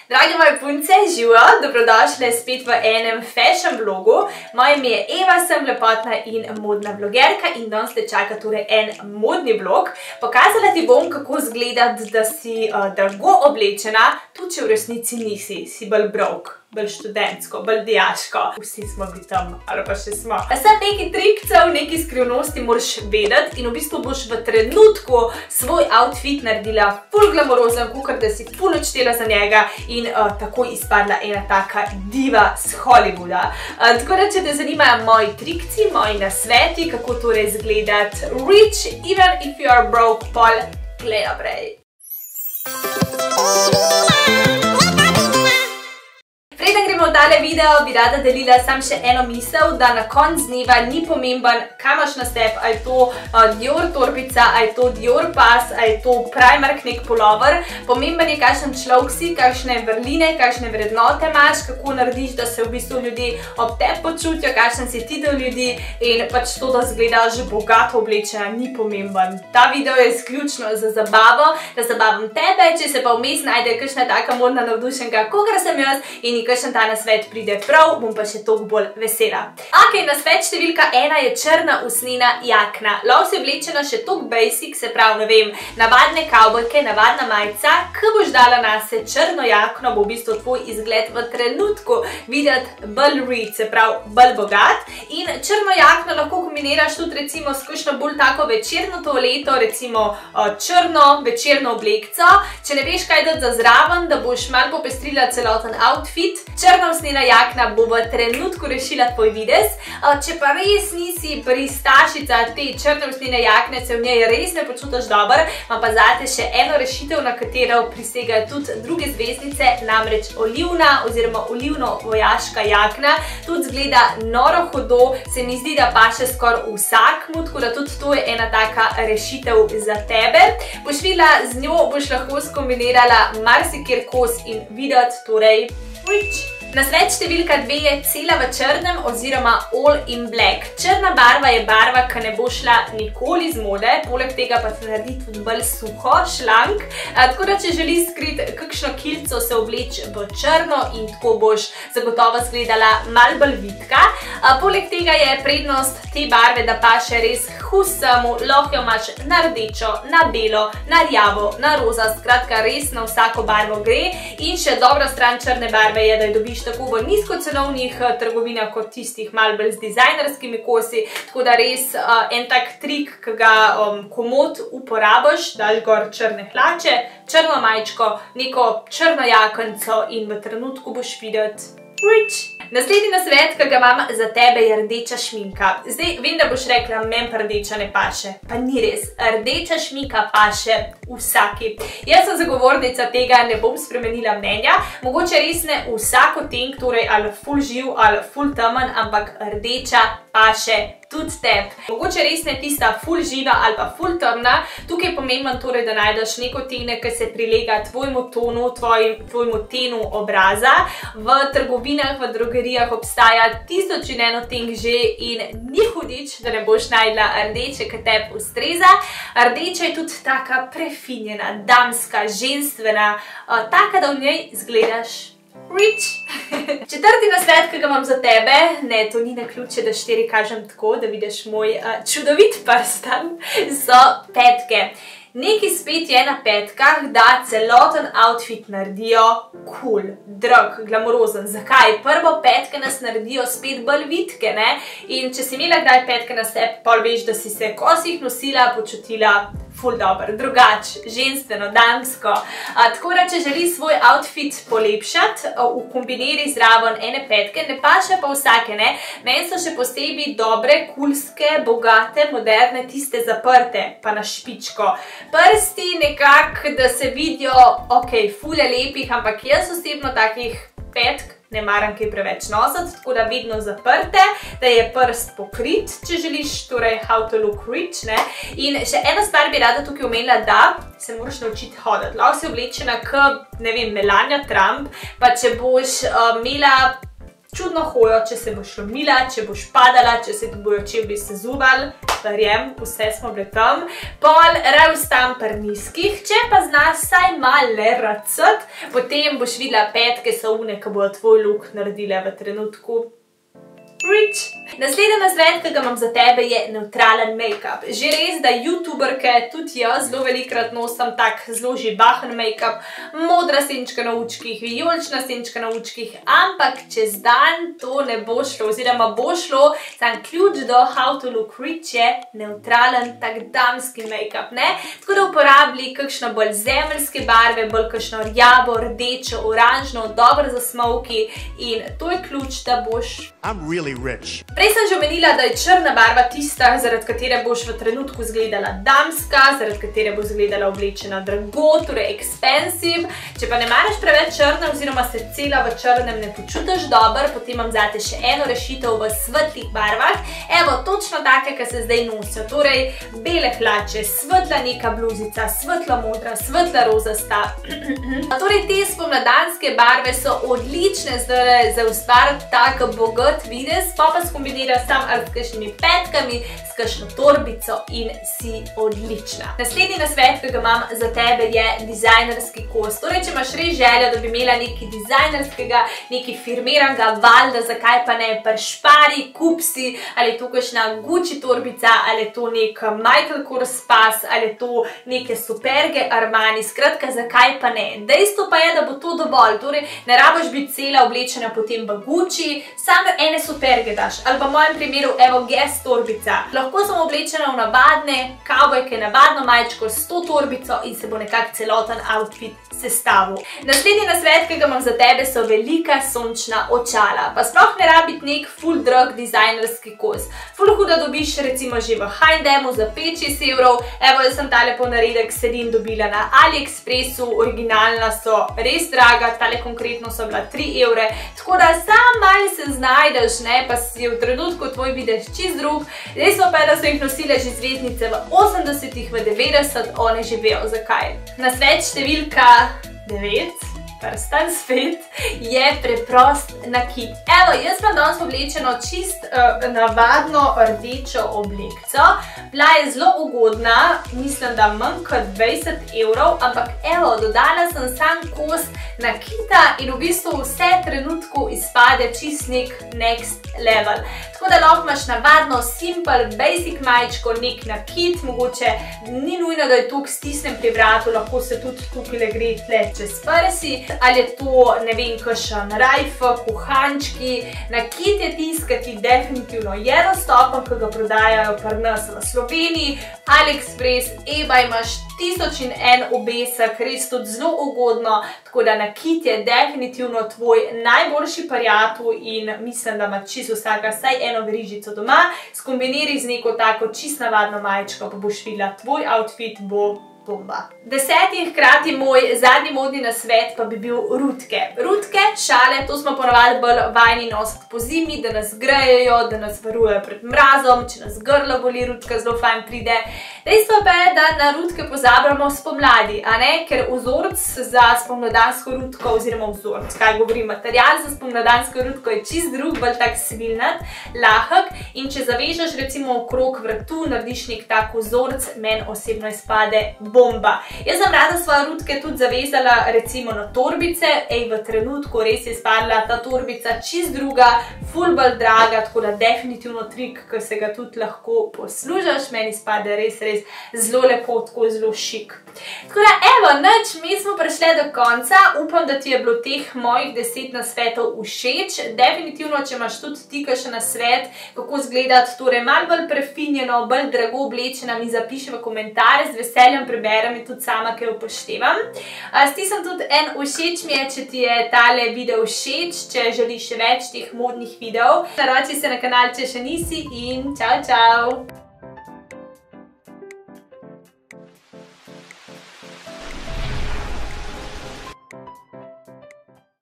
Drage moje punce, živijo, dobrodošle spet v enem fashion vlogu. Moje ime je Eva, sem lepotna in modna vlogerka in danes te čaka torej en modni vlog. Pokazala ti bom, kako izgleda, da si drago oblečena, tudi če v resnici nisi, si bolj broke, bolj študentsko, bolj dijaško. Vsi smo bili tam, ali pa še smo. Sem nekaj trikcev, nekaj skrivnosti moraš vedeti in v bistvu boš v trenutku svoj outfit naredila ful glamorozen, kakor da si ful odštela za njega in takoj izpadla ena taka diva z Hollywooda. Tako da, če te zanimajo moji trikci, moji nasveti, kako torej izgledati rich, even if you are broke, pol, glej naprej. Preden gremo v tale video, bi rada delila sam še eno misel, da na konc dneva ni pomemben, kaj imaš na sebi, a je to Dior torbica, a je to Dior pas, a je to Primark nek pulover. Pomemben je, kakšen človek si, kakšne vrline, kakšne vrednote imaš, kako narediš, da se v bistvu ljudje ob tebi počutijo, kakšen si ti do ljudi in pač to, da izgledaš bogato oblečena, ni pomemben. Ta video je izključno za zabavo, da zabavam tebe, če se pa vmes najde kakšna taka modna navdušenka, kakor sem jaz in kakšen ta nasvet pride prav, bom pa še toliko bolj vesela. Ok, nasvet številka 1 je črna usnjena jakna. Lahko si oblečena še toliko basic, se pravi, ne vem, navadne kavbojke, navadna majica, ko boš dala nase črno jakno, bo v bistvu tvoj izgled v trenutku videti bolj rich, se pravi, bolj bogat. In črno jakno lahko kombiniraš tudi recimo s kakšno bolj tako večerno toaleto, recimo črno večerno oblekco. Če ne veš, kaj dati za zraven, da boš malo popestrila celoten outfit, črna usnjena jakna bo v trenutku rešila tvoj videz. Če pa res nisi pristašica te črne usnjene jakne, se v njej res ne počutiš dobro, imam pa zate še eno rešitev, na katero prisegajo tudi druge zvezdnice, namreč olivna oziroma olivno vojaška jakna. Tudi zgleda noro hudo, se mi zdi, da paše skoraj vsakmu, tako da tudi to je ena taka rešitev za tebe. Boš videla, z njo boš lahko skombinirala marsikjer kos in videti, torej rich. Nasvet številka 2 je cela v črnem oziroma all in black. Črna barva je barva, ki ne bo šla nikoli z mode, poleg tega pa se naredi tudi bolj suho, šlank. Tako da, če želiš skriti kakšno kilco, se obleč v črno in tako boš zagotovo izgledala malo bolj vitka. Poleg tega je prednost te barve, da paše res vsemu, lahko jo imaš na rdečo, na belo, na rjavo, na roza, skratka res na vsako barvo gre. In še dobra stran črne barve je, da jo dobiš tako v nizkocenovnih trgovinah kot tistih malo bolj z dizajnerskimi kosi, tako da res en tak trik, ki ga komod uporabiš, daš gor črne hlače, črno majčko, neko črno jakonco in v trenutku boš videti rich. Naslednji nasvet, ki ga imam za tebe, je rdeča šminka. Zdaj, vem, da boš rekla, meni pa rdeča ne paše. Pa ni res. Rdeča šminka paše vsaki. Jaz sem zagovornica tega, ne bom spremenila mnenja. Mogoče res ne vsak odtenek, torej ali ful živ ali ful temen, ampak rdeča paše tudi tebi. Mogoče res ne tista ful živa ali pa ful temna. Tukaj je pomemben torej, da najdeš neko odtenek, ki se prilega tvojemu tonu, tvojemu tenu obraza. V trgovinah, v drogerijah obstaja 1001 odtenek že in ni hudič, da ne boš najdla rdeče, ki tebi ustreza. Rdeča je tudi taka prefinjena, damska, ženstvena, taka, da v njej izgledaš rich. Četrti nasvet, ki ga imam za tebe, ne, to ni naključje, da 4 kažem tako, da vidiš moj čudovit prstan, so petke. Nekaj spet je na petkah, da celoten outfit naredijo cool, drag, glamorozen. Zakaj? Prvo, petke nas naredijo spet bolj vitke, ne? In če si imela kdaj petke na sebi, pol veš, da si se, ko si jih nosila, počutila ful dobro, drugač, ženstveno, damsko. Tako da, če želiš svoj outfit polepšati, kombiniri zraven ene petke, ne paše pa vsake, ne? Meni so še posebej dobre, kulske, bogate, moderne, tiste zaprte, pa na špičko. Prsti nekako, da se vidijo, ok, ful je lepih, ampak jaz osebno takih petk ne maram kaj preveč nositi, tako da vedno zaprte, da je prst pokrit, če želiš, torej how to look rich, ne. In še ena stvar bi rada tukaj omenila, da se moraš naučiti hoditi. Lahko si oblečena k, ne vem, Melania Trump, pa če boš imela čudno hojo, če se boš lomila, če boš padala, če se ti bojo čevlji sezuvali, verjem, vse smo bili tam. Pol raje vstam pri nizkih, če pa znaš vsaj malo racati, potem boš videla petke so one, ki bojo tvoj look naredile v trenutku rich. Naslednji nasvet, ki ga imam za tebe, je nevtralen make-up. Že res, da youtuberke, tudi jaz zelo velikrat nosim tak zelo živahen make-up, modra senčka na očkih, vijolična senčka na očkih, ampak čez dan to ne bo šlo, oziroma bo šlo, sam ključ do how to look rich je nevtralen, tak damski make-up, ne? Tako da uporabi kakšno bolj zemeljske barve, bolj kakšno rjavo, rdečo, oranžno, dobro za smoky in to je ključ, da boš Prej sem že omenila, da je črna barva tista, zaradi katere boš v trenutku izgledala damska, zaradi katere boš izgledala oblečena drago, torej expensive. Če pa ne maraš preveč črne oziroma se cela v črnem ne počutiš dobro, potem imam zate še eno rešitev v svetlih barvah. Evo, točno take, ki se zdaj nosijo. Torej, bele hlače, svetla neka bluzica, svetla modra, svetla rozasta. Torej, te spomladanske barve so odlične zdaj za ustvariti tak bogat videz, pa skombiniraš sam ali s kakšnimi petkami, s kakšno torbico in si odlična. Naslednji nasvet, ki ga imam za tebe, je dizajnerski kos. Torej, če imaš res željo, da bi imela nekaj dizajnerskega, nekaj firmiranega, valjda, zakaj pa ne, pršpari, kupsi, ali je to kakšna Gucci torbica, ali je to nek Michael Kors pas, ali je to neke Superge Armani, skratka, zakaj pa ne. Dejstvo pa je, da bo to dovolj, torej ne rabiš biti cela oblečena potem v Gucci, samo ene Superge daš, ali pa v mojem primeru, evo, Guess torbica. Lahko sem oblečena v navadne kavbojke, navadno majčko s to torbico in se bo nekak celoten outfit sestavil. Naslednji nasvet, ki ga imam za tebe, so velika sončna očala. Pa sploh ne rabi nek full drag dizajnerski kos. Full huda dobiš recimo že v H&M za 5-6 evrov. Evo, jaz sem tale ponaredek sedin dobila na AliExpressu, originalna so res draga, tale konkretno so bila 3 evre. Tako da sam malo se znajdeš, ne, pa si v trenutku tvoj videš čist drug. Res pa je, da so jih nosile že zvezdnice v 80-ih, v 90, one že vejo zakaj. Nasvet številka 9, prstan spet, je preprost nakit. Evo, jaz imam danes oblečeno čist navadno rdečo oblekco. Bila je zelo ugodna, mislim, da manj kot 20 evrov, ampak evo, dodala sem sam kos nakita in v bistvu vse trenutku izpade čist nek next level. Tako da lahko imaš navadno, simple, basic majčko, nek nakit, mogoče ni nujno, da je tuk stisnem pri vratu, lahko se tudi tukaj gre tle čez prsi, ali je to, ne vem, kakšen rajf, kuhančki. Nakit je tisk, ki ti definitivno je dostopen, ki ga prodajajo pri nas v Sloveniji, AliExpress, eBay, imaš 1001 obesek, res tudi zelo ugodno, tako da nakit je definitivno tvoj najboljši prijatelj in mislim, da ima čisto vsaka vsaj eno verižico doma, skombiniri z neko tako čist navadno majčko, pa boš videla, tvoj outfit bo bomba. 10. in hkrati moj zadnji modni nasvet pa bi bil rutke. Rutke, šale, to smo ponavadi bolj vajeni nositi po zimi, da nas grejejo, da nas varujejo pred mrazom, če nas grlo boli, rutka zelo fajn pride. Dejstvo pa je, da na rutke pozabljamo spomladi, a ne? Ker vzorc za spomladansko rutko, oziroma vzorc, kaj govorim, material za spomladansko rutko je čist drug, bolj tak svilnat, lahek in če zavežeš recimo okrog vratu, narediš nek tak vzorc, meni osebno izpade bomba. Jaz sem rada svoje rutke tudi zavezala recimo na torbice, v trenutku res je izpadla ta torbica čist druga, ful bolj draga, tako da definitivno trik, ki se ga tudi lahko poslužaš, meni izpade res zelo lepo, tako zelo šik. Tako da, evo, nič, mi smo prišli do konca, upam, da ti je bilo teh mojih 10 nasvetov všeč. Definitivno, če imaš tudi ti kakšen nasvet, kako izgledati, torej malo bolj prefinjeno, bolj drago oblečena, mi zapiši v komentarje, z veseljem preberem in tudi sama, ki jo upoštevam. Stisnem tudi en všeč mi je, če ti je tale video všeč, če želiš še več teh modnih videov. Naroči se na kanal, če še nisi in čau, čau!